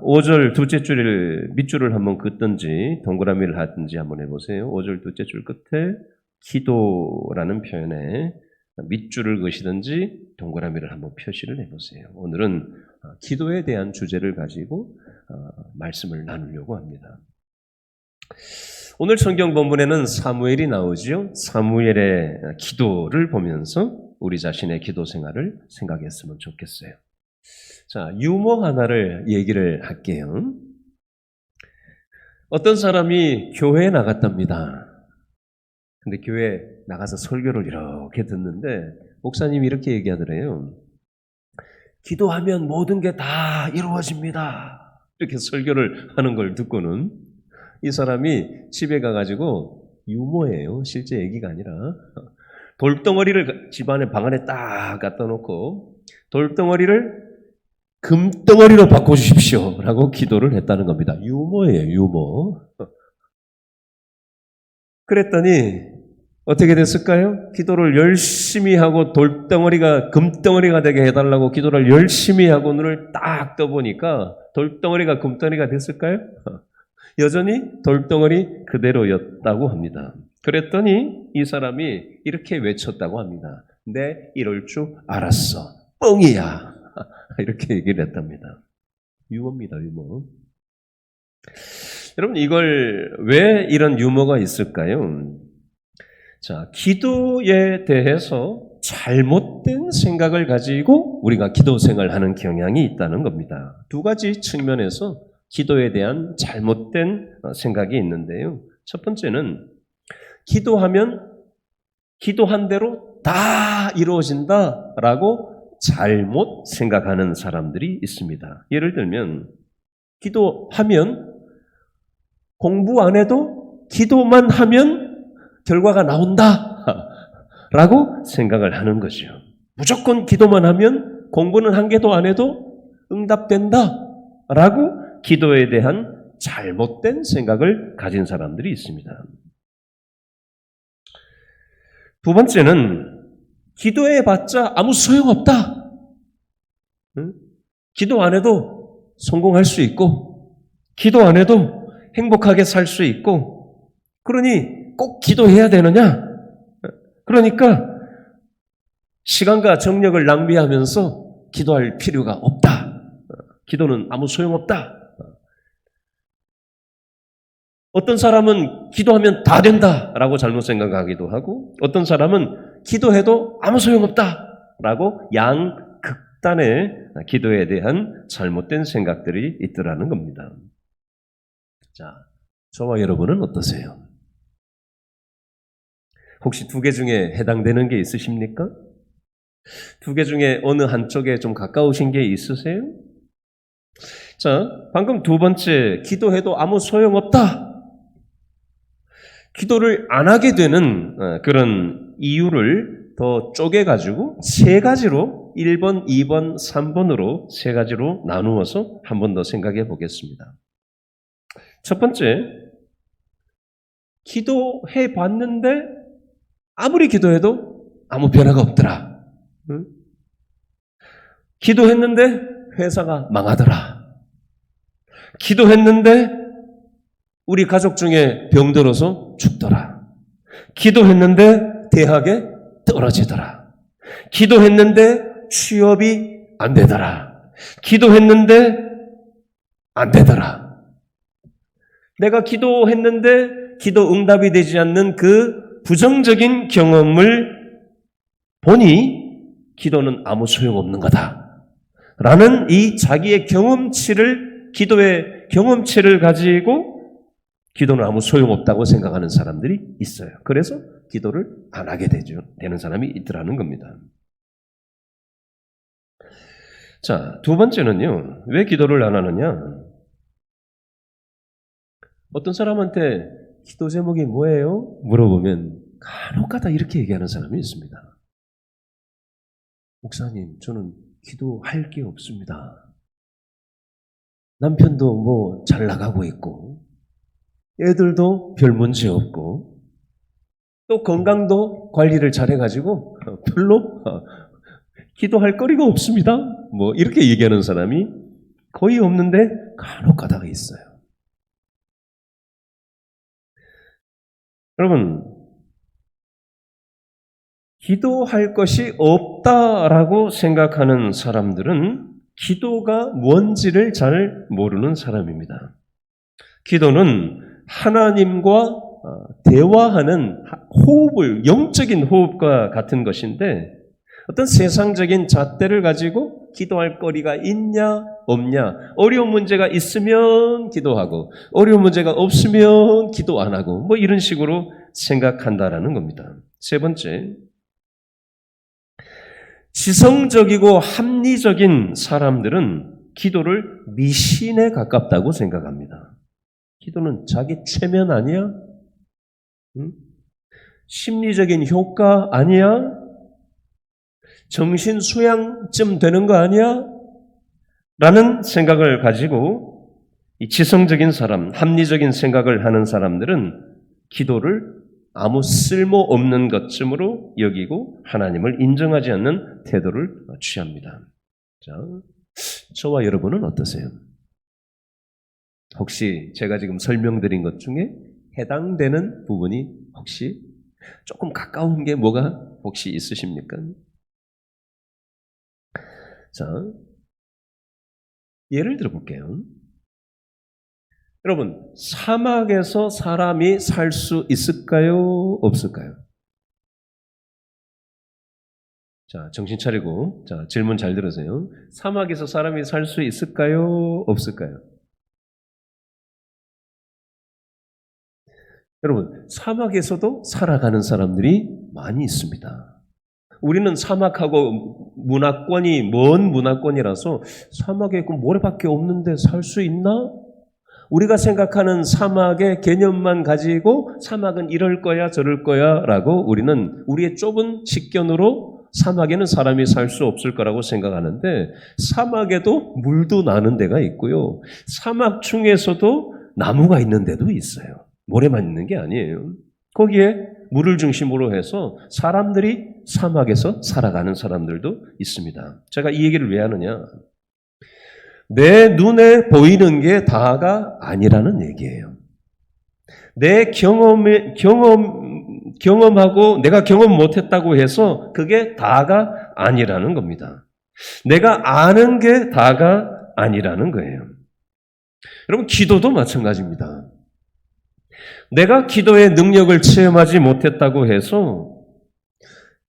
5절 둘째 줄을 밑줄을 한번 긋든지 동그라미를 하든지 한번 해보세요. 5절 둘째 줄 끝에 기도라는 표현에 밑줄을 그시든지 동그라미를 한번 표시를 해보세요. 오늘은 기도에 대한 주제를 가지고 말씀을 나누려고 합니다. 오늘 성경 본문에는 사무엘이 나오지요. 사무엘의 기도를 보면서 우리 자신의 기도 생활을 생각했으면 좋겠어요. 자, 유머 하나를 얘기를 할게요. 어떤 사람이 교회에 나갔답니다. 근데 교회에 나가서 설교를 이렇게 듣는데 목사님이 이렇게 얘기하더래요. 기도하면 모든 게 다 이루어집니다. 이렇게 설교를 하는 걸 듣고는 이 사람이 집에 가가지고 유머예요. 실제 얘기가 아니라 돌덩어리를 집안에 방 안에 딱 갖다 놓고 돌덩어리를 금덩어리로 바꿔주십시오 라고 기도를 했다는 겁니다. 유머예요. 유머. 그랬더니 어떻게 됐을까요? 기도를 열심히 하고 돌덩어리가 금덩어리가 되게 해달라고 기도를 열심히 하고 눈을 딱 떠보니까 돌덩어리가 금덩어리가 됐을까요? 여전히 돌덩어리 그대로였다고 합니다. 그랬더니 이 사람이 이렇게 외쳤다고 합니다. 내 이럴 줄 알았어. 뻥이야. 이렇게 얘기를 했답니다. 유머입니다. 유머. 여러분 이걸 왜 이런 유머가 있을까요? 자, 기도에 대해서 잘못된 생각을 가지고 우리가 기도 생활하는 경향이 있다는 겁니다. 두 가지 측면에서 기도에 대한 잘못된 생각이 있는데요. 첫 번째는 기도하면 기도한 대로 다 이루어진다라고 잘못 생각하는 사람들이 있습니다. 예를 들면 기도하면 공부 안 해도 기도만 하면 결과가 나온다 라고 생각을 하는 거죠. 무조건 기도만 하면 공부는 한 개도 안 해도 응답된다 라고 기도에 대한 잘못된 생각을 가진 사람들이 있습니다. 두 번째는 기도해봤자 아무 소용없다. 기도 안 해도 성공할 수 있고 기도 안 해도 행복하게 살 수 있고 그러니 꼭 기도해야 되느냐? 그러니까 시간과 정력을 낭비하면서 기도할 필요가 없다. 기도는 아무 소용없다. 어떤 사람은 기도하면 다 된다라고 잘못 생각하기도 하고 어떤 사람은 기도해도 아무 소용없다라고 양극단의 기도에 대한 잘못된 생각들이 있더라는 겁니다. 자, 저와 여러분은 어떠세요? 혹시 두 개 중에 해당되는 게 있으십니까? 두 개 중에 어느 한쪽에 좀 가까우신 게 있으세요? 자, 방금 두 번째, 기도해도 아무 소용없다. 기도를 안 하게 되는 그런 이유를 더 쪼개가지고 세 가지로 1번, 2번, 3번으로 세 가지로 나누어서 한 번 더 생각해 보겠습니다. 첫 번째, 기도해 봤는데 아무리 기도해도 아무 변화가 없더라. 응? 기도했는데 회사가 망하더라. 기도했는데 우리 가족 중에 병들어서 죽더라. 기도했는데 대학에 떨어지더라. 기도했는데 취업이 안 되더라. 기도했는데 안 되더라. 내가 기도했는데 기도 응답이 되지 않는 그 부정적인 경험을 보니 기도는 아무 소용없는 거다. 라는 이 자기의 경험치를, 기도의 경험치를 가지고 기도는 아무 소용없다고 생각하는 사람들이 있어요. 그래서 기도를 안 하게 되는 사람이 있더라는 겁니다. 자, 두 번째는요. 왜 기도를 안 하느냐? 어떤 사람한테 기도 제목이 뭐예요? 물어보면 간혹가다 이렇게 얘기하는 사람이 있습니다. 목사님, 저는 기도할 게 없습니다. 남편도 뭐 잘 나가고 있고 애들도 별 문제 없고 또 건강도 관리를 잘해가지고 별로 기도할 거리가 없습니다. 뭐 이렇게 얘기하는 사람이 거의 없는데 간혹 가다가 있어요. 여러분, 기도할 것이 없다라고 생각하는 사람들은 기도가 뭔지를 잘 모르는 사람입니다. 기도는 하나님과 대화하는 호흡을, 영적인 호흡과 같은 것인데 어떤 세상적인 잣대를 가지고 기도할 거리가 있냐 없냐, 어려운 문제가 있으면 기도하고 어려운 문제가 없으면 기도 안 하고 뭐 이런 식으로 생각한다라는 겁니다. 세 번째, 지성적이고 합리적인 사람들은 기도를 미신에 가깝다고 생각합니다. 기도는 자기 최면 아니야? 응? 심리적인 효과 아니야? 정신 수양쯤 되는 거 아니야? 라는 생각을 가지고 이 지성적인 사람, 합리적인 생각을 하는 사람들은 기도를 아무 쓸모없는 것쯤으로 여기고 하나님을 인정하지 않는 태도를 취합니다. 자, 저와 여러분은 어떠세요? 혹시 제가 지금 설명드린 것 중에 해당되는 부분이 혹시 조금 가까운 게 뭐가 혹시 있으십니까? 자, 예를 들어 볼게요. 여러분, 사막에서 사람이 살 수 있을까요? 없을까요? 자, 정신 차리고, 자, 질문 잘 들으세요. 사막에서 사람이 살 수 있을까요? 없을까요? 여러분, 사막에서도 살아가는 사람들이 많이 있습니다. 우리는 사막하고 문화권이 먼 문화권이라서 사막에 그 모래밖에 없는데 살 수 있나? 우리가 생각하는 사막의 개념만 가지고 사막은 이럴 거야 저럴 거야 라고 우리는 우리의 좁은 식견으로 사막에는 사람이 살 수 없을 거라고 생각하는데 사막에도 물도 나는 데가 있고요. 사막 중에서도 나무가 있는 데도 있어요. 모래만 있는 게 아니에요. 거기에 물을 중심으로 해서 사람들이 사막에서 살아가는 사람들도 있습니다. 제가 이 얘기를 왜 하느냐? 내 눈에 보이는 게 다가 아니라는 얘기예요. 내 경험하고 내가 경험 못했다고 해서 그게 다가 아니라는 겁니다. 내가 아는 게 다가 아니라는 거예요. 여러분, 기도도 마찬가지입니다. 내가 기도의 능력을 체험하지 못했다고 해서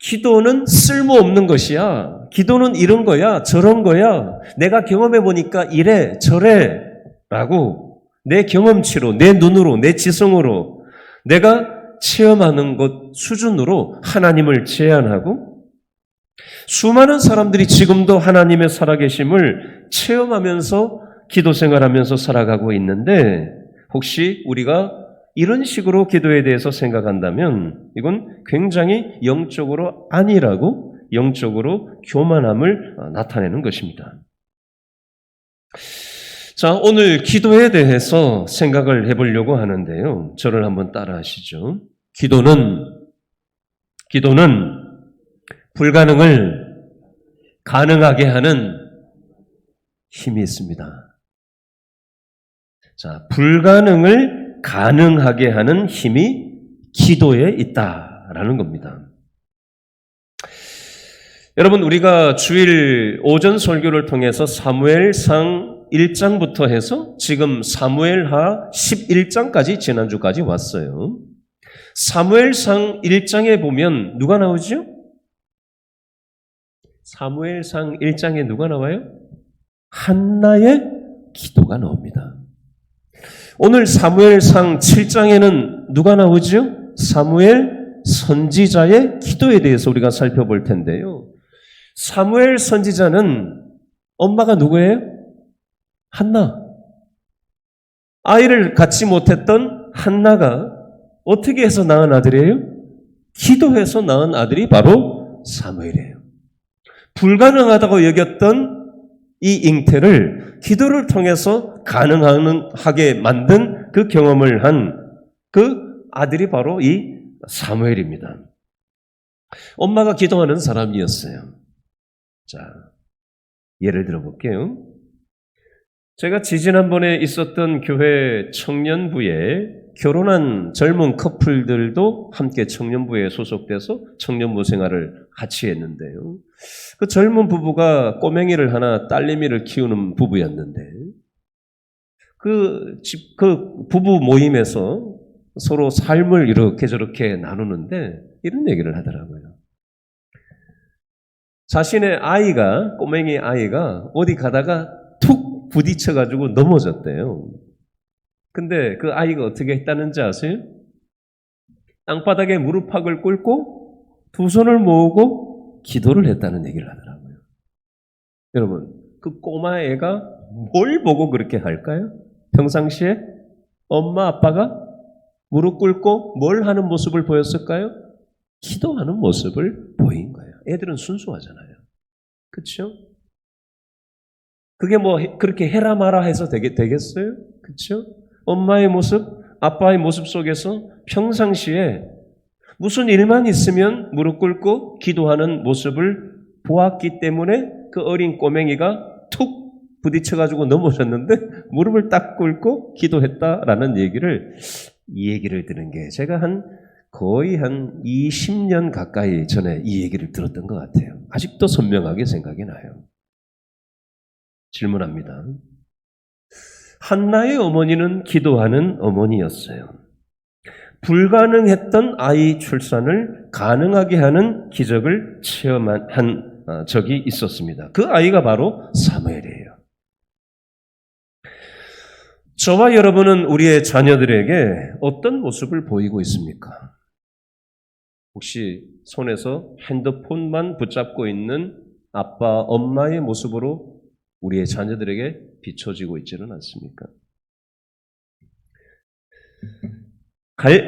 기도는 쓸모없는 것이야. 기도는 이런 거야, 저런 거야. 내가 경험해 보니까 이래, 저래 라고 내 경험치로, 내 눈으로, 내 지성으로 내가 체험하는 것 수준으로 하나님을 제한하고 수많은 사람들이 지금도 하나님의 살아계심을 체험하면서 기도 생활하면서 살아가고 있는데 혹시 우리가 이런 식으로 기도에 대해서 생각한다면 이건 굉장히 영적으로 아니라고 영적으로 교만함을 나타내는 것입니다. 자, 오늘 기도에 대해서 생각을 해보려고 하는데요. 저를 한번 따라 하시죠. 기도는 불가능을 가능하게 하는 힘이 있습니다. 자, 불가능을 가능하게 하는 힘이 기도에 있다라는 겁니다. 여러분, 우리가 주일 오전 설교를 통해서 사무엘상 1장부터 해서 지금 사무엘하 11장까지 지난주까지 왔어요. 사무엘상 1장에 보면 누가 나오죠? 사무엘상 1장에 누가 나와요? 한나의 기도가 나옵니다. 오늘 사무엘상 7장에는 누가 나오죠? 사무엘 선지자의 기도에 대해서 우리가 살펴볼 텐데요. 사무엘 선지자는 엄마가 누구예요? 한나. 아이를 갖지 못했던 한나가 어떻게 해서 낳은 아들이에요? 기도해서 낳은 아들이 바로 사무엘이에요. 불가능하다고 여겼던 이 잉태를 기도를 통해서 가능하게 만든 그 경험을 한 그 아들이 바로 이 사무엘입니다. 엄마가 기도하는 사람이었어요. 자, 예를 들어 볼게요. 제가 지지난번에 있었던 교회 청년부에 결혼한 젊은 커플들도 함께 청년부에 소속돼서 청년부 생활을 같이 했는데요. 그 젊은 부부가 꼬맹이를 하나 딸내미를 키우는 부부였는데 그 부부 모임에서 서로 삶을 이렇게 저렇게 나누는데 이런 얘기를 하더라고요. 자신의 아이가, 꼬맹이 아이가 어디 가다가 툭 부딪혀가지고 넘어졌대요. 근데 그 아이가 어떻게 했다는지 아세요? 땅바닥에 무릎팍을 꿇고 두 손을 모으고 기도를 했다는 얘기를 하더라고요. 여러분, 그 꼬마 애가 뭘 보고 그렇게 할까요? 평상시에 엄마 아빠가 무릎 꿇고 뭘 하는 모습을 보였을까요? 기도하는 모습을 보인 거예요. 애들은 순수하잖아요. 그렇죠? 그게 뭐 그렇게 해라 마라 해서 되겠어요? 그렇죠? 엄마의 모습, 아빠의 모습 속에서 평상시에 무슨 일만 있으면 무릎 꿇고 기도하는 모습을 보았기 때문에 그 어린 꼬맹이가 툭 부딪혀가지고 넘어졌는데 무릎을 딱 꿇고 기도했다라는 이 얘기를 들은 게 제가 거의 한 20년 가까이 전에 이 얘기를 들었던 것 같아요. 아직도 선명하게 생각이 나요. 질문합니다. 한나의 어머니는 기도하는 어머니였어요. 불가능했던 아이 출산을 가능하게 하는 기적을 체험한 적이 있었습니다. 그 아이가 바로 사무엘이에요. 저와 여러분은 우리의 자녀들에게 어떤 모습을 보이고 있습니까? 혹시 손에서 핸드폰만 붙잡고 있는 아빠, 엄마의 모습으로 우리의 자녀들에게 비춰지고 있지는 않습니까?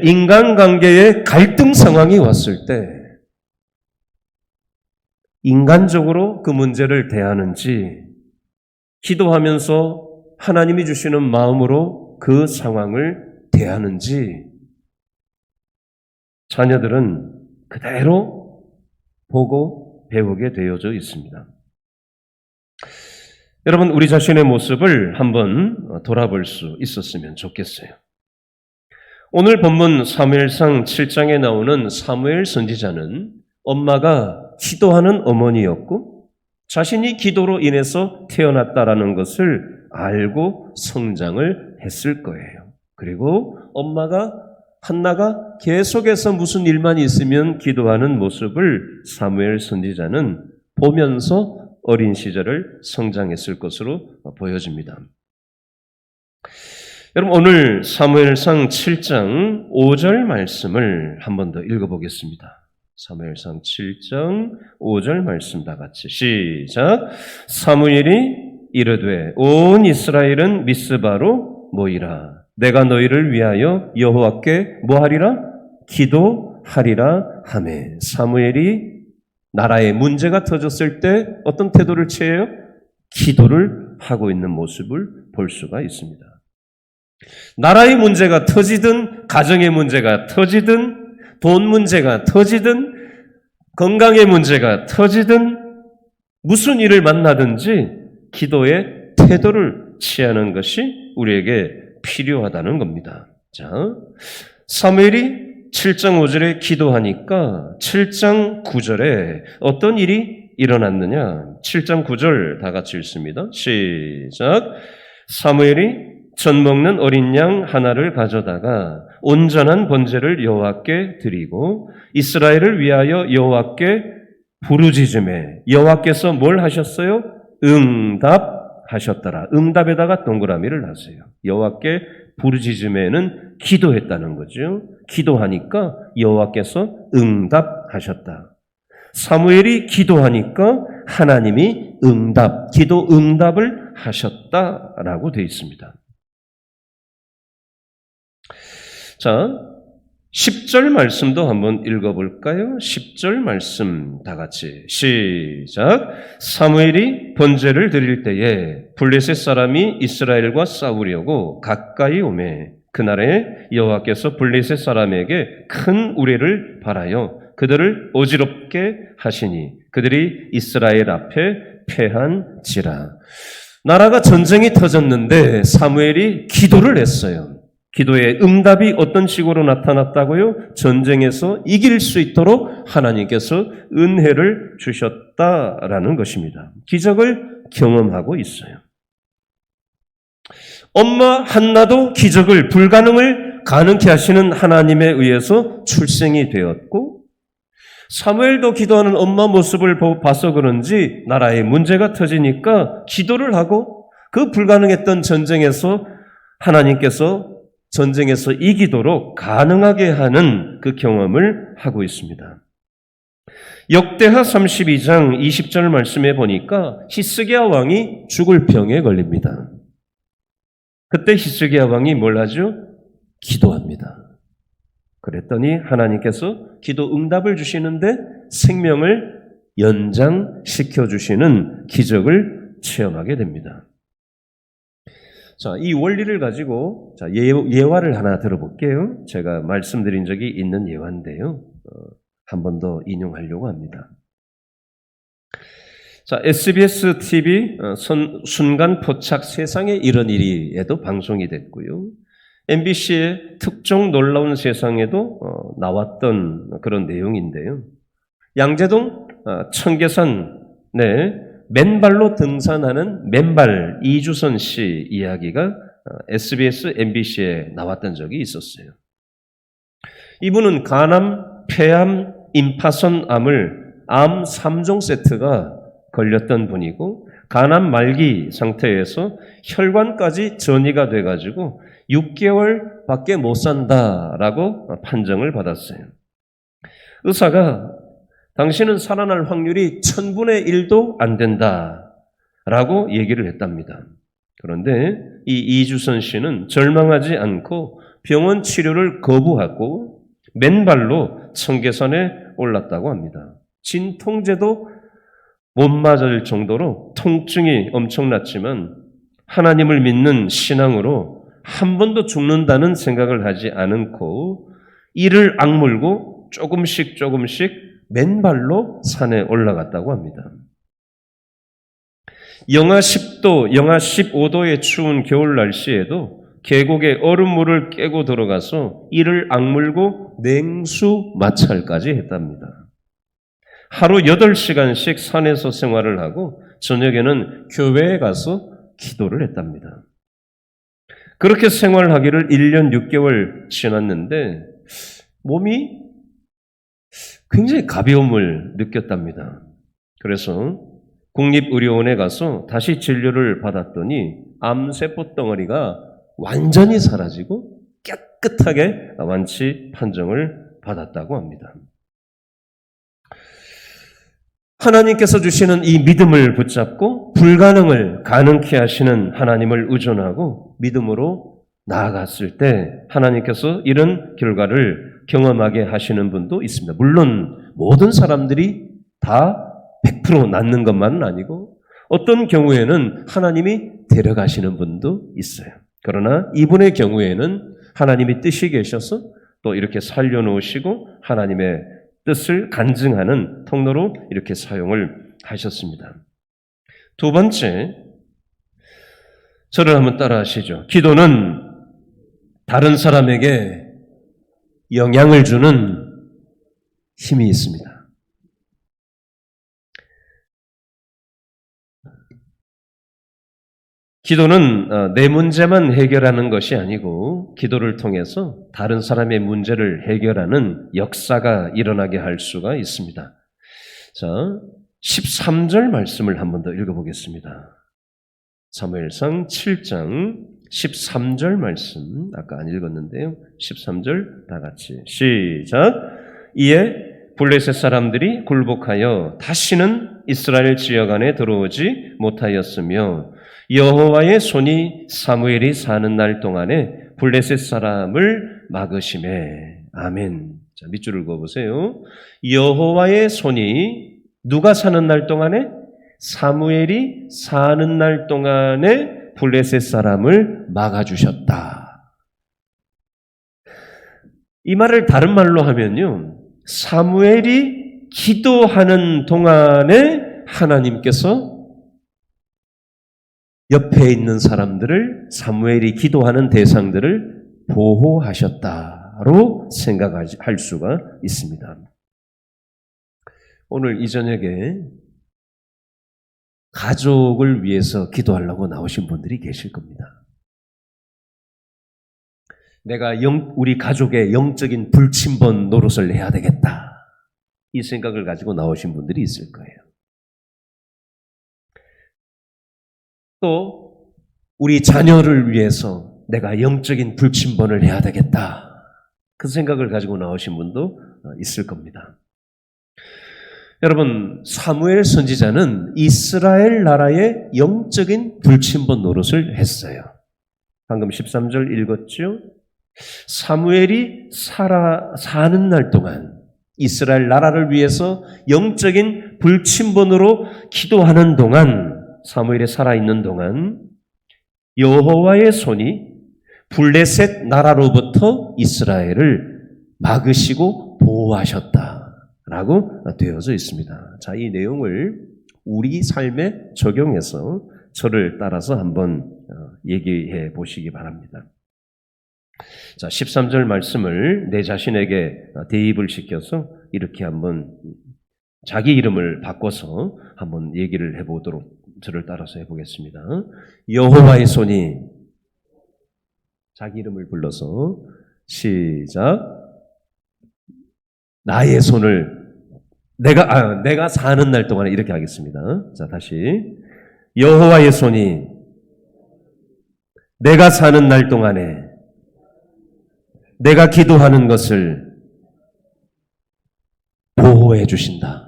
인간관계에 갈등 상황이 왔을 때 인간적으로 그 문제를 대하는지 기도하면서 하나님이 주시는 마음으로 그 상황을 대하는지 자녀들은 그대로 보고 배우게 되어져 있습니다. 여러분, 우리 자신의 모습을 한번 돌아볼 수 있었으면 좋겠어요. 오늘 본문 사무엘상 7장에 나오는 사무엘 선지자는 엄마가 기도하는 어머니였고 자신이 기도로 인해서 태어났다라는 것을 알고 성장을 했을 거예요. 그리고 한나가 계속해서 무슨 일만 있으면 기도하는 모습을 사무엘 선지자는 보면서 어린 시절을 성장했을 것으로 보여집니다. 여러분, 오늘 사무엘상 7장 5절 말씀을 한 번 더 읽어보겠습니다. 사무엘상 7장 5절 말씀 다 같이 시작. 사무엘이 이르되 온 이스라엘은 미스바로 모이라. 내가 너희를 위하여 여호와께 뭐하리라? 기도하리라 하매. 사무엘이 나라에 문제가 터졌을 때 어떤 태도를 취해요? 기도를 하고 있는 모습을 볼 수가 있습니다. 나라의 문제가 터지든 가정의 문제가 터지든 돈 문제가 터지든 건강의 문제가 터지든 무슨 일을 만나든지 기도의 태도를 취하는 것이 우리에게 필요하다는 겁니다. 자, 사무엘이 7장 5절에 기도하니까 7장 9절에 어떤 일이 일어났느냐? 7장 9절 다 같이 읽습니다. 시작. 사무엘이 젖 먹는 어린 양 하나를 가져다가 온전한 번제를 여호와께 드리고 이스라엘을 위하여 여호와께 부르짖음에 여호와께서 뭘 하셨어요? 응답하셨더라. 응답에다가 동그라미를 하세요. 여호와께 부르짖음에는 기도했다는 거죠. 기도하니까 여호와께서 응답하셨다. 사무엘이 기도하니까 하나님이 기도 응답을 하셨다라고 되어 있습니다. 자, 10절 말씀도 한번 읽어볼까요? 10절 말씀 다 같이 시작. 사무엘이 번제를 드릴 때에 블레셋 사람이 이스라엘과 싸우려고 가까이 오매 그날에 여호와께서 블레셋 사람에게 큰 우레를 발하여 그들을 어지럽게 하시니 그들이 이스라엘 앞에 패한지라. 나라가 전쟁이 터졌는데 사무엘이 기도를 했어요. 기도의 응답이 어떤 식으로 나타났다고요? 전쟁에서 이길 수 있도록 하나님께서 은혜를 주셨다라는 것입니다. 기적을 경험하고 있어요. 엄마 한나도 기적을, 불가능을 가능케 하시는 하나님에 의해서 출생이 되었고, 사무엘도 기도하는 엄마 모습을 봐서 그런지 나라에 문제가 터지니까 기도를 하고 그 불가능했던 전쟁에서 하나님께서 전쟁에서 이기도록 가능하게 하는 그 경험을 하고 있습니다. 역대하 32장 20절 말씀에 보니까 히스기야 왕이 죽을 병에 걸립니다. 그때 히스기야 왕이 뭘 하죠? 기도합니다. 그랬더니 하나님께서 기도 응답을 주시는데 생명을 연장시켜 주시는 기적을 체험하게 됩니다. 자, 이 원리를 가지고 예화를 하나 들어볼게요. 제가 말씀드린 적이 있는 예화인데요. 한 번 더 인용하려고 합니다. 자, SBS TV 순간 포착 세상에 이런 일이에도 방송이 됐고요. MBC의 특종 놀라운 세상에도 나왔던 그런 내용인데요. 양재동 청계산에 맨발로 등산하는 맨발 이주선 씨 이야기가 SBS, MBC에 나왔던 적이 있었어요. 이분은 간암, 폐암, 임파선 암을 암 3종 세트가 걸렸던 분이고 간암 말기 상태에서 혈관까지 전이가 돼가지고 6개월밖에 못 산다라고 판정을 받았어요. 의사가 당신은 살아날 확률이 1000분의 1도 안 된다라고 얘기를 했답니다. 그런데 이 이주선 씨는 절망하지 않고 병원 치료를 거부하고 맨발로 청계산에 올랐다고 합니다. 진통제도 못 맞을 정도로 통증이 엄청났지만 하나님을 믿는 신앙으로 한 번도 죽는다는 생각을 하지 않고 이를 악물고 조금씩 맨발로 산에 올라갔다고 합니다. 영하 10도, 영하 15도의 추운 겨울 날씨에도 계곡에 얼음물을 깨고 들어가서 이를 악물고 냉수 마찰까지 했답니다. 하루 8시간씩 산에서 생활을 하고 저녁에는 교회에 가서 기도를 했답니다. 그렇게 생활하기를 1년 6개월 지났는데 몸이 굉장히 가벼움을 느꼈답니다. 그래서 국립의료원에 가서 다시 진료를 받았더니 암세포 덩어리가 완전히 사라지고 깨끗하게 완치 판정을 받았다고 합니다. 하나님께서 주시는 이 믿음을 붙잡고 불가능을 가능케 하시는 하나님을 의존하고 믿음으로 나아갔을 때 하나님께서 이런 결과를 경험하게 하시는 분도 있습니다. 물론 모든 사람들이 다 100% 낫는 것만은 아니고 어떤 경우에는 하나님이 데려가시는 분도 있어요. 그러나 이분의 경우에는 하나님이 뜻이 계셔서 또 이렇게 살려놓으시고 하나님의 뜻을 간증하는 통로로 이렇게 사용을 하셨습니다. 두 번째, 저를 한번 따라 하시죠. 기도는 다른 사람에게 영향을 주는 힘이 있습니다. 기도는 내 문제만 해결하는 것이 아니고 기도를 통해서 다른 사람의 문제를 해결하는 역사가 일어나게 할 수가 있습니다. 자, 13절 말씀을 한 번 더 읽어보겠습니다. 사무엘상 7장 13절 말씀 아까 안 읽었는데요. 13절 다 같이 시작. 이에 블레셋 사람들이 굴복하여 다시는 이스라엘 지역 안에 들어오지 못하였으며 여호와의 손이 사무엘이 사는 날 동안에 블레셋 사람을 막으시매. 아멘. 자, 밑줄을 그어보세요. 여호와의 손이 누가 사는 날 동안에? 사무엘이 사는 날 동안에 블레셋 사람을 막아주셨다. 이 말을 다른 말로 하면요. 사무엘이 기도하는 동안에 하나님께서 옆에 있는 사람들을 사무엘이 기도하는 대상들을 보호하셨다로 생각할 수가 있습니다. 오늘 이 저녁에 가족을 위해서 기도하려고 나오신 분들이 계실 겁니다. 내가 우리 가족의 영적인 불침번 노릇을 해야 되겠다. 이 생각을 가지고 나오신 분들이 있을 거예요. 또 우리 자녀를 위해서 내가 영적인 불침번을 해야 되겠다. 그 생각을 가지고 나오신 분도 있을 겁니다. 여러분, 사무엘 선지자는 이스라엘 나라의 영적인 불침번 노릇을 했어요. 방금 13절 읽었죠? 사무엘이 사는 날 동안 이스라엘 나라를 위해서 영적인 불침번으로 기도하는 동안, 사무엘이 살아있는 동안 여호와의 손이 블레셋 나라로부터 이스라엘을 막으시고 보호하셨다라고 되어져 있습니다. 자, 이 내용을 우리 삶에 적용해서 저를 따라서 한번 얘기해 보시기 바랍니다. 자, 13절 말씀을 내 자신에게 대입을 시켜서 이렇게 한번 자기 이름을 바꿔서 한번 얘기를 해보도록 저를 따라서 해보겠습니다. 여호와의 손이, 자기 이름을 불러서 시작. 나의 손을 내가 사는 날 동안에 이렇게 하겠습니다. 자, 다시. 여호와의 손이 내가 사는 날 동안에 내가 기도하는 것을 보호해 주신다.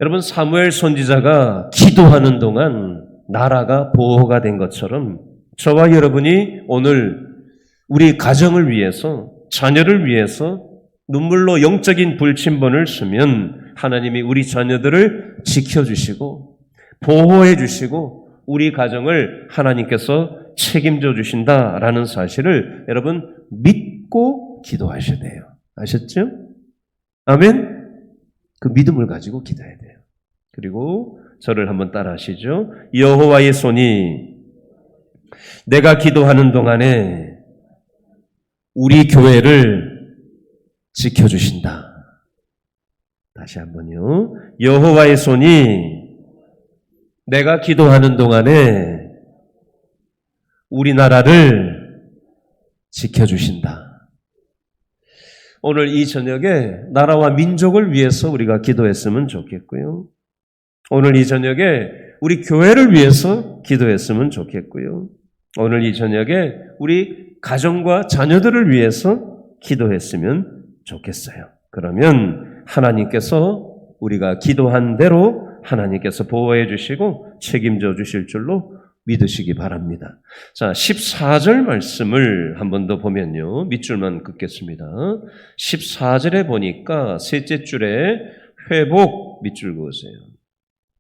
여러분, 사무엘 선지자가 기도하는 동안 나라가 보호가 된 것처럼 저와 여러분이 오늘 우리 가정을 위해서, 자녀를 위해서 눈물로 영적인 불침번을 쓰면 하나님이 우리 자녀들을 지켜주시고 보호해 주시고 우리 가정을 하나님께서 책임져 주신다라는 사실을 여러분 믿고 기도하셔야 돼요. 아셨죠? 아멘? 그 믿음을 가지고 기도해야 돼요. 그리고 저를 한번 따라 하시죠. 여호와의 손이 내가 기도하는 동안에 우리 교회를 지켜주신다. 다시 한번요. 여호와의 손이 내가 기도하는 동안에 우리나라를 지켜주신다. 오늘 이 저녁에 나라와 민족을 위해서 우리가 기도했으면 좋겠고요. 오늘 이 저녁에 우리 교회를 위해서 기도했으면 좋겠고요. 오늘 이 저녁에 우리 가정과 자녀들을 위해서 기도했으면 좋겠어요. 그러면 하나님께서 우리가 기도한 대로 하나님께서 보호해 주시고 책임져 주실 줄로 믿으시기 바랍니다. 자, 14절 말씀을 한 번 더 보면요. 밑줄만 긋겠습니다. 14절에 보니까 셋째 줄에 회복, 밑줄 그으세요.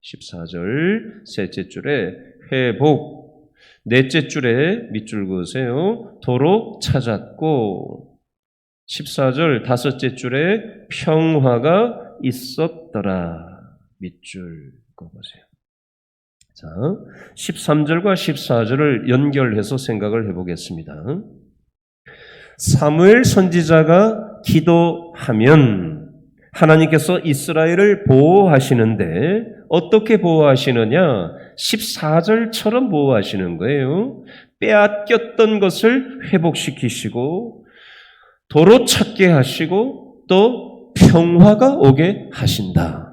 14절 셋째 줄에 회복, 넷째 줄에 밑줄 그으세요. 도로 찾았고, 14절 다섯째 줄에 평화가 있었더라. 밑줄 그어보세요. 자, 13절과 14절을 연결해서 생각을 해보겠습니다. 사무엘 선지자가 기도하면 하나님께서 이스라엘을 보호하시는데 어떻게 보호하시느냐? 14절처럼 보호하시는 거예요. 빼앗겼던 것을 회복시키시고 도로 찾게 하시고 또 평화가 오게 하신다.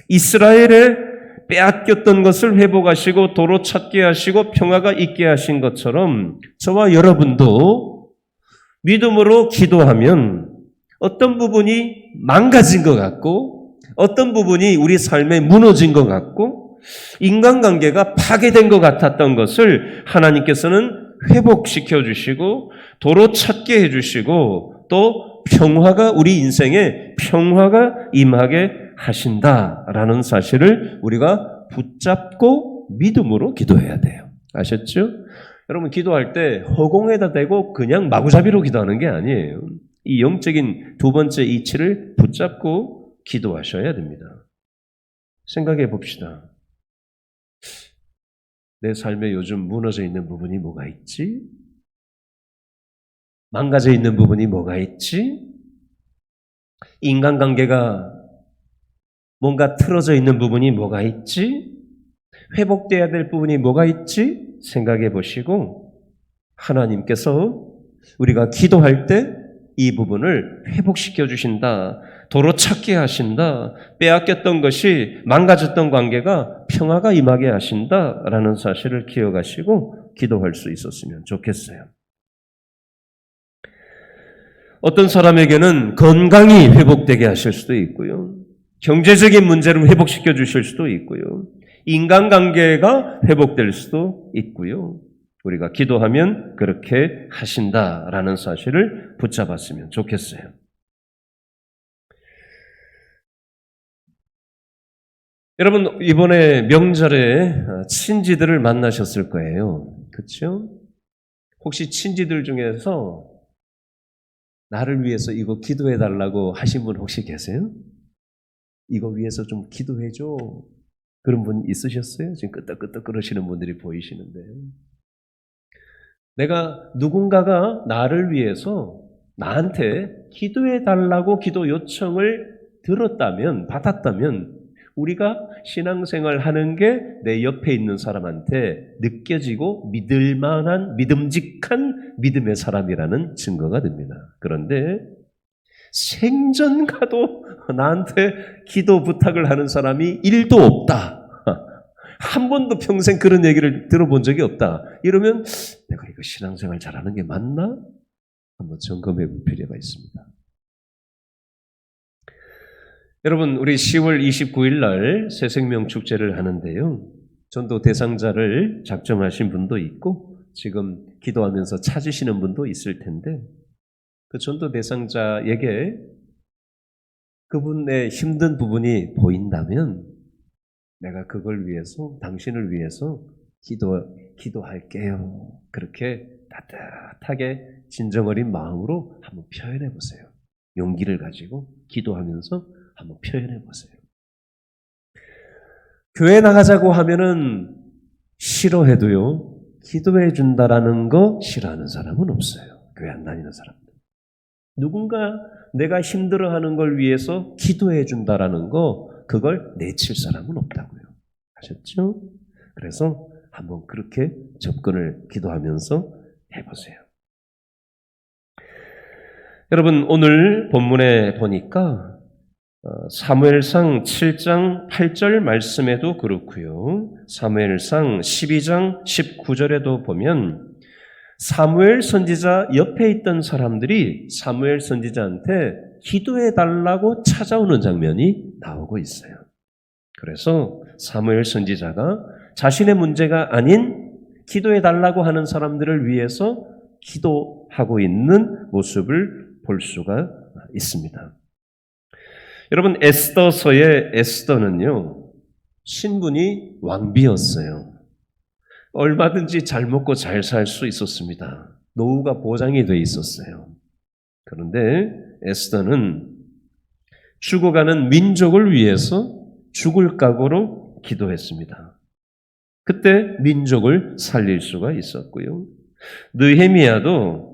이스라엘의 빼앗겼던 것을 회복하시고 도로 찾게 하시고 평화가 있게 하신 것처럼 저와 여러분도 믿음으로 기도하면 어떤 부분이 망가진 것 같고 어떤 부분이 우리 삶에 무너진 것 같고 인간관계가 파괴된 것 같았던 것을 하나님께서는 회복시켜 주시고 도로 찾게 해주시고 또 평화가 우리 인생에 평화가 임하게 하신다라는 사실을 우리가 붙잡고 믿음으로 기도해야 돼요. 아셨죠? 여러분 기도할 때 허공에다 대고 그냥 마구잡이로 기도하는 게 아니에요. 이 영적인 두 번째 이치를 붙잡고 기도하셔야 됩니다. 생각해 봅시다. 내 삶에 요즘 무너져 있는 부분이 뭐가 있지? 망가져 있는 부분이 뭐가 있지? 인간관계가 뭔가 틀어져 있는 부분이 뭐가 있지? 회복돼야 될 부분이 뭐가 있지? 생각해 보시고 하나님께서 우리가 기도할 때 이 부분을 회복시켜 주신다. 도로 찾게 하신다. 빼앗겼던 것이 망가졌던 관계가 평화가 임하게 하신다라는 사실을 기억하시고 기도할 수 있었으면 좋겠어요. 어떤 사람에게는 건강이 회복되게 하실 수도 있고요. 경제적인 문제를 회복시켜 주실 수도 있고요. 인간관계가 회복될 수도 있고요. 우리가 기도하면 그렇게 하신다라는 사실을 붙잡았으면 좋겠어요. 여러분 이번에 명절에 친지들을 만나셨을 거예요. 그렇죠? 혹시 친지들 중에서 나를 위해서 이거 기도해달라고 하신 분 혹시 계세요? 이거 위해서 좀 기도해줘. 그런 분 있으셨어요? 지금 끄떡끄떡 그러시는 분들이 보이시는데요. 내가 누군가가 나를 위해서 나한테 기도해달라고 기도 요청을 들었다면, 받았다면 우리가 신앙생활 하는 게 내 옆에 있는 사람한테 느껴지고 믿을만한 믿음직한 믿음의 사람이라는 증거가 됩니다. 그런데 생전가도 나한테 기도 부탁을 하는 사람이 1도 없다. 한 번도 평생 그런 얘기를 들어본 적이 없다. 이러면 내가 이거 신앙생활 잘하는 게 맞나? 한번 점검해 볼 필요가 있습니다. 여러분 우리 10월 29일 날 새생명 축제를 하는데요. 전도 대상자를 작정하신 분도 있고 지금 기도하면서 찾으시는 분도 있을 텐데 그 전도 대상자에게 그분의 힘든 부분이 보인다면 내가 그걸 위해서 당신을 위해서 기도할게요. 그렇게 따뜻하게 진정 어린 마음으로 한번 표현해 보세요. 용기를 가지고 기도하면서 한번 표현해 보세요. 교회 나가자고 하면은 싫어해도요. 기도해 준다라는 거 싫어하는 사람은 없어요. 교회 안 다니는 사람들. 누군가 내가 힘들어하는 걸 위해서 기도해 준다라는 거 그걸 내칠 사람은 없다고요. 아셨죠? 그래서 한번 그렇게 접근을 기도하면서 해보세요. 여러분 오늘 본문에 보니까 사무엘상 7장 8절 말씀에도 그렇고요. 사무엘상 12장 19절에도 보면 사무엘 선지자 옆에 있던 사람들이 사무엘 선지자한테 기도해 달라고 찾아오는 장면이 나오고 있어요. 그래서 사무엘 선지자가 자신의 문제가 아닌 기도해 달라고 하는 사람들을 위해서 기도하고 있는 모습을 볼 수가 있습니다. 여러분 에스더서의 에스더는요. 신분이 왕비였어요. 얼마든지 잘 먹고 잘 살 수 있었습니다. 노후가 보장이 돼 있었어요. 그런데 에스더는 죽어가는 민족을 위해서 죽을 각오로 기도했습니다. 그때 민족을 살릴 수가 있었고요. 느헤미야도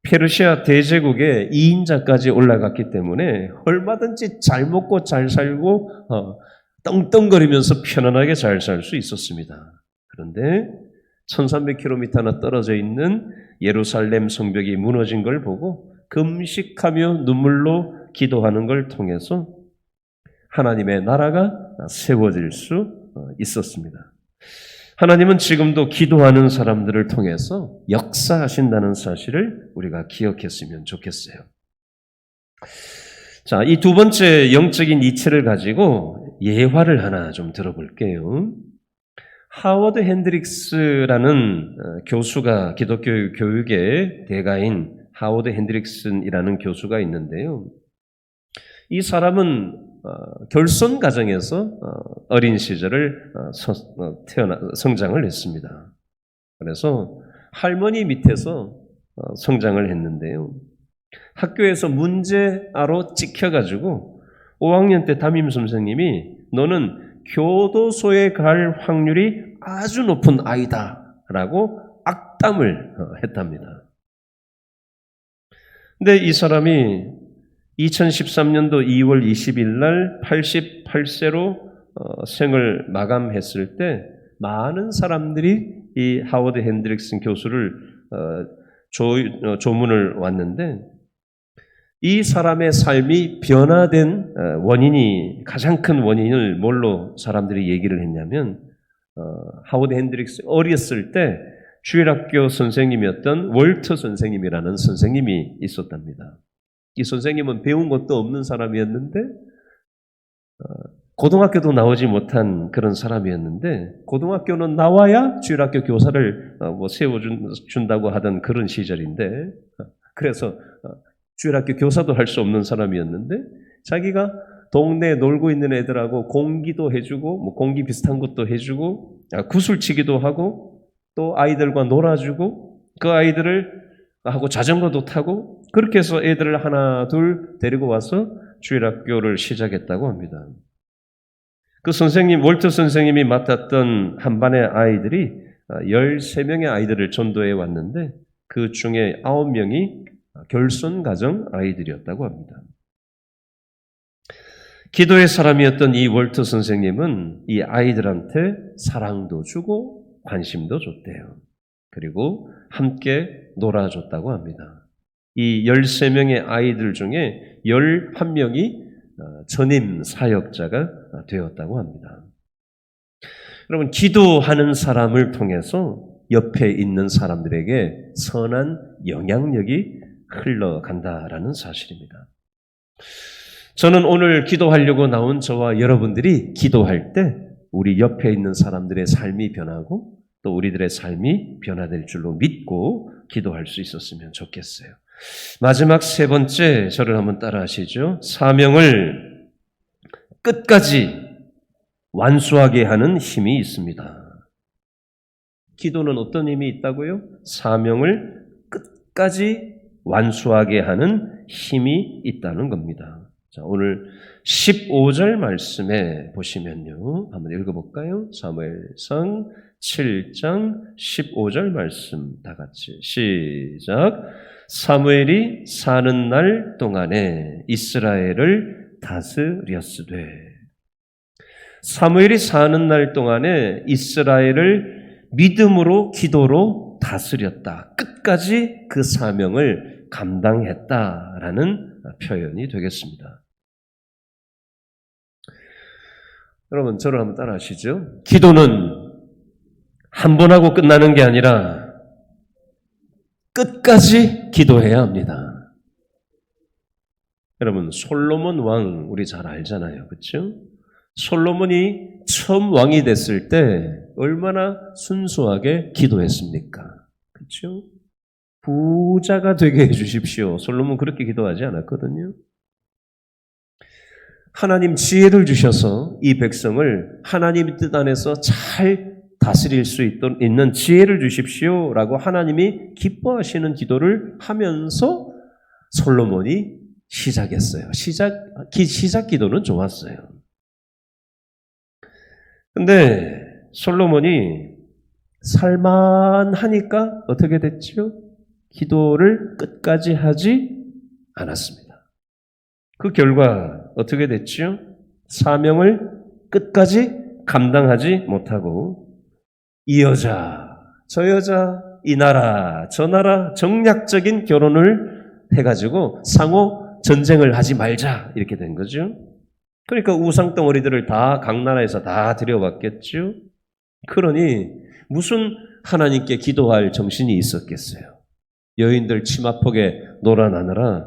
페르시아 대제국의 2인자까지 올라갔기 때문에 얼마든지 잘 먹고 잘 살고 떵떵거리면서 편안하게 잘 살 수 있었습니다. 그런데 1300km나 떨어져 있는 예루살렘 성벽이 무너진 걸 보고 금식하며 눈물로 기도하는 걸 통해서 하나님의 나라가 세워질 수 있었습니다. 하나님은 지금도 기도하는 사람들을 통해서 역사하신다는 사실을 우리가 기억했으면 좋겠어요. 자, 이 두 번째 영적인 이치를 가지고 예화를 하나 좀 들어볼게요. 하워드 핸드릭스라는 교수가 기독교 교육의 대가인 하워드 핸드릭슨이라는 교수가 있는데요. 이 사람은 결손 가정에서 어린 시절을 성장을 했습니다. 그래서 할머니 밑에서 성장을 했는데요. 학교에서 문제아로 찍혀가지고 5학년 때 담임 선생님이 너는 교도소에 갈 확률이 아주 높은 아이다라고 악담을 했답니다. 근데 이 사람이 2013년도 2월 20일 날 88세로 생을 마감했을 때 많은 사람들이 이 하워드 핸드릭슨 교수를 조문을 왔는데 이 사람의 삶이 변화된 원인이 가장 큰 원인을 뭘로 사람들이 얘기를 했냐면 하워드 핸드릭슨 어렸을 때 주일학교 선생님이었던 월터 선생님이라는 선생님이 있었답니다. 이 선생님은 배운 것도 없는 사람이었는데 고등학교도 나오지 못한 그런 사람이었는데 고등학교는 나와야 주일학교 교사를 세워준다고 하던 그런 시절인데 그래서 주일학교 교사도 할 수 없는 사람이었는데 자기가 동네에 놀고 있는 애들하고 공기도 해주고 공기 비슷한 것도 해주고 구슬치기도 하고 또 아이들과 놀아주고 그 아이들을 하고 자전거도 타고 그렇게 해서 애들을 하나 둘 데리고 와서 주일학교를 시작했다고 합니다. 그 선생님 월터 선생님이 맡았던 한 반의 아이들이 13명의 아이들을 전도해 왔는데 그 중에 9명이 결손 가정 아이들이었다고 합니다. 기도의 사람이었던 이 월터 선생님은 이 아이들한테 사랑도 주고 관심도 줬대요. 그리고 함께 놀아줬다고 합니다. 이 13명의 아이들 중에 11명이 전임 사역자가 되었다고 합니다. 여러분, 기도하는 사람을 통해서 옆에 있는 사람들에게 선한 영향력이 흘러간다라는 사실입니다. 저는 오늘 기도하려고 나온 저와 여러분들이 기도할 때 우리 옆에 있는 사람들의 삶이 변하고 또 우리들의 삶이 변화될 줄로 믿고 기도할 수 있었으면 좋겠어요. 마지막 세 번째, 저를 한번 따라 하시죠. 사명을 끝까지 완수하게 하는 힘이 있습니다. 기도는 어떤 힘이 있다고요? 사명을 끝까지 완수하게 하는 힘이 있다는 겁니다. 자, 오늘 15절 말씀에 보시면요. 한번 읽어볼까요? 사무엘상 7장 15절 말씀 다 같이 시작. 사무엘이 사는 날 동안에 이스라엘을 다스렸으되 사무엘이 사는 날 동안에 이스라엘을 믿음으로 기도로 다스렸다. 끝까지 그 사명을 감당했다라는 표현이 되겠습니다. 여러분 저를 한번 따라 하시죠. 기도는 한 번 하고 끝나는 게 아니라 끝까지 기도해야 합니다. 여러분 솔로몬 왕 우리 잘 알잖아요. 그렇죠? 솔로몬이 처음 왕이 됐을 때 얼마나 순수하게 기도했습니까? 그렇죠? 부자가 되게 해주십시오. 솔로몬 그렇게 기도하지 않았거든요. 하나님 지혜를 주셔서 이 백성을 하나님의 뜻 안에서 잘 다스릴 수 있는 지혜를 주십시오라고 하나님이 기뻐하시는 기도를 하면서 솔로몬이 시작했어요. 시작 기도는 좋았어요. 근데 솔로몬이 살만하니까 어떻게 됐죠? 기도를 끝까지 하지 않았습니다. 그 결과 어떻게 됐죠? 사명을 끝까지 감당하지 못하고 이 여자, 저 여자, 이 나라, 저 나라 정략적인 결혼을 해가지고 상호 전쟁을 하지 말자 이렇게 된 거죠. 그러니까 우상덩어리들을 다 각 나라에서 다 들여왔겠죠. 그러니 무슨 하나님께 기도할 정신이 있었겠어요. 여인들 치마폭에 놀아나느라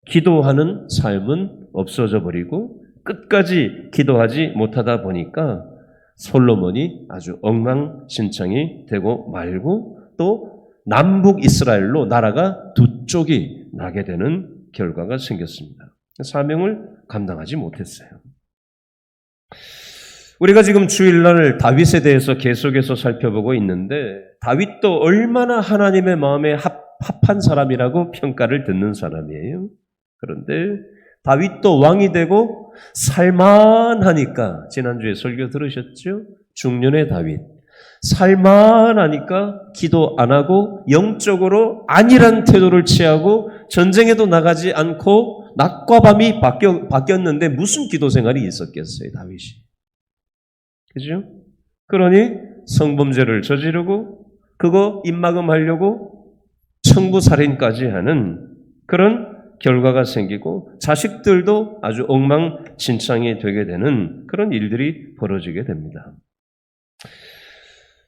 기도하는 삶은 없어져 버리고 끝까지 기도하지 못하다 보니까 솔로몬이 아주 엉망진창이 되고 말고 또 남북 이스라엘로 나라가 두 쪽이 나게 되는 결과가 생겼습니다. 사명을 감당하지 못했어요. 우리가 지금 주일날 다윗에 대해서 계속해서 살펴보고 있는데 다윗도 얼마나 하나님의 마음에 합한 사람이라고 평가를 듣는 사람이에요. 그런데 다윗도 왕이 되고 살만하니까, 지난주에 설교 들으셨죠? 중년의 다윗. 살만하니까 기도 안 하고 영적으로 안일한 태도를 취하고 전쟁에도 나가지 않고 낮과 밤이 바뀌었는데 무슨 기도 생활이 있었겠어요, 다윗이. 그죠? 그러니 성범죄를 저지르고 그거 입막음하려고 청부살인까지 하는 그런 결과가 생기고 자식들도 아주 엉망진창이 되게 되는 그런 일들이 벌어지게 됩니다.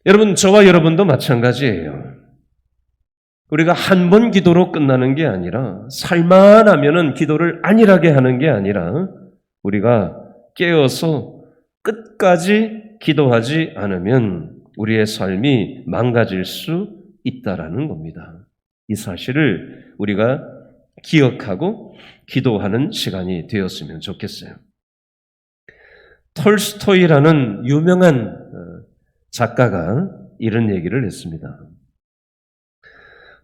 여러분, 저와 여러분도 마찬가지예요. 우리가 한 번 기도로 끝나는 게 아니라 살만하면은 기도를 안일하게 하는 게 아니라 우리가 깨어서 끝까지 기도하지 않으면 우리의 삶이 망가질 수 있다라는 겁니다. 이 사실을 우리가 기억하고 기도하는 시간이 되었으면 좋겠어요. 톨스토이라는 유명한 작가가 이런 얘기를 했습니다.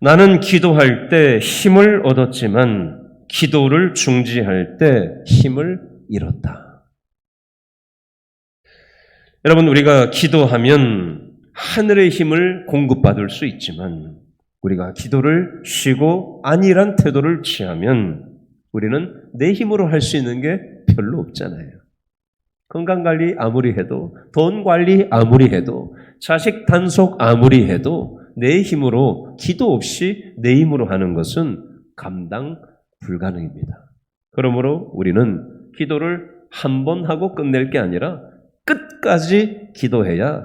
나는 기도할 때 힘을 얻었지만 기도를 중지할 때 힘을 잃었다. 여러분, 우리가 기도하면 하늘의 힘을 공급받을 수 있지만 우리가 기도를 쉬고 안일한 태도를 취하면 우리는 내 힘으로 할 수 있는 게 별로 없잖아요. 건강관리 아무리 해도, 돈 관리 아무리 해도, 자식 단속 아무리 해도 내 힘으로, 기도 없이 내 힘으로 하는 것은 감당 불가능입니다. 그러므로 우리는 기도를 한 번 하고 끝낼 게 아니라 끝까지 기도해야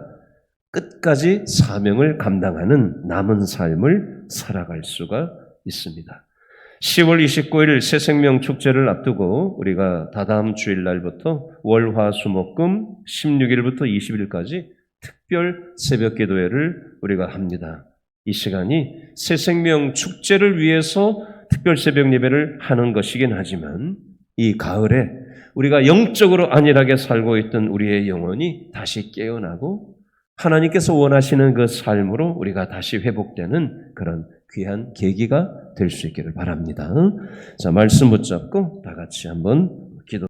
끝까지 사명을 감당하는 남은 삶을 살아갈 수가 있습니다. 10월 29일 새생명 축제를 앞두고 우리가 다다음 주일날부터 월화수목금 16일부터 20일까지 특별 새벽 기도회를 우리가 합니다. 이 시간이 새생명 축제를 위해서 특별 새벽 예배를 하는 것이긴 하지만 이 가을에 우리가 영적으로 안일하게 살고 있던 우리의 영혼이 다시 깨어나고 하나님께서 원하시는 그 삶으로 우리가 다시 회복되는 그런 귀한 계기가 될 수 있기를 바랍니다. 자, 말씀 붙잡고 다 같이 한번 기도.